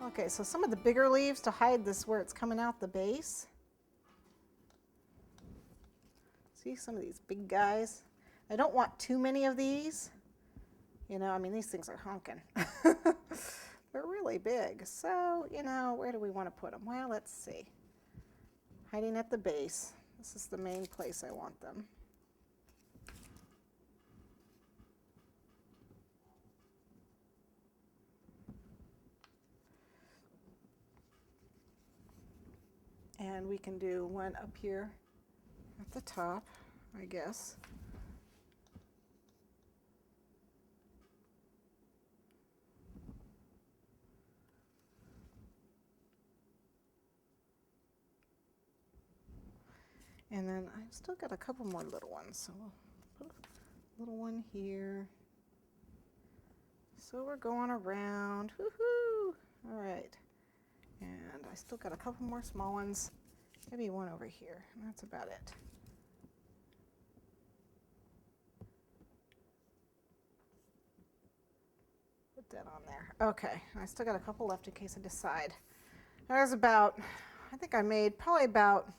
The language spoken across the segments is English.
Okay, so some of the bigger leaves to hide this where it's coming out the base. See some of these big guys? I don't want too many of these. You know, I mean, these things are honking. They're really big. So, you know, where do we want to put them? Well, let's see. Hiding at the base. This is the main place I want them. And we can do one up here at the top, I guess. And then I've still got a couple more little ones, so we'll put a little one here. So we're going around, woohoo! All right, and I still got a couple more small ones, maybe one over here, and that's about it. Put that on there. Okay, I still got a couple left in case I decide. There's about, I think I made probably about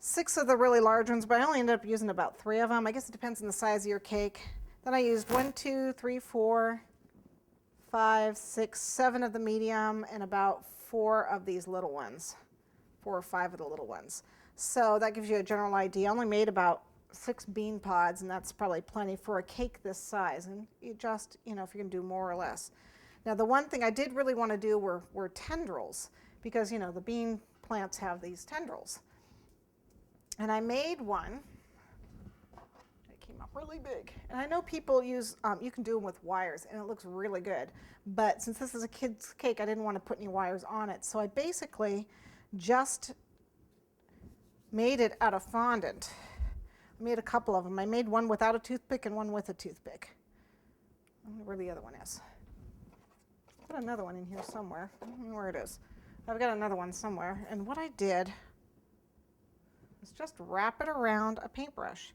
6 of the really large ones, but I only ended up using about 3 of them. I guess it depends on the size of your cake. Then I used 1, 2, 3, 4, 5, 6, 7 of the medium and about 4 of these little ones, 4 or 5 of the little ones. So that gives you a general idea. I only made about 6 bean pods, and that's probably plenty for a cake this size. And you just, you know, if you're going to do more or less. Now the one thing I did really want to do were tendrils, because, you know, the bean plants have these tendrils. And I made one. It came up really big. And I know people use, you can do them with wires, and it looks really good. But since this is a kid's cake, I didn't want to put any wires on it. So I basically just made it out of fondant. I made a couple of them. I made one without a toothpick and one with a toothpick. I don't know where the other one is. I've got another one in here somewhere. I don't know where it is. I've got another one somewhere. And what I did is just wrap it around a paintbrush.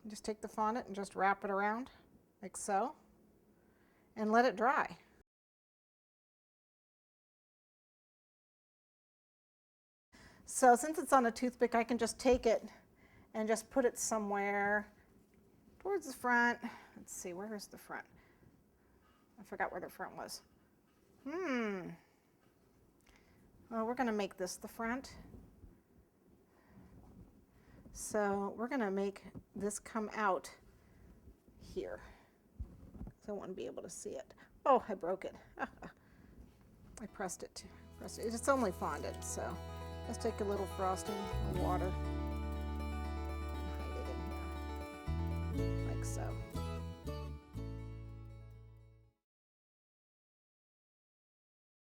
Just take the fondant and just wrap it around like so and let it dry. So since it's on a toothpick, I can just take it and just put it somewhere towards the front. Let's see, where is the front? I forgot where the front was. Well, we're going to make this the front. So we're going to make this come out here. So I want to be able to see it. Oh, I broke it. I pressed it. It's only fondant, so let's take a little frosting and water and hide it in here, like so.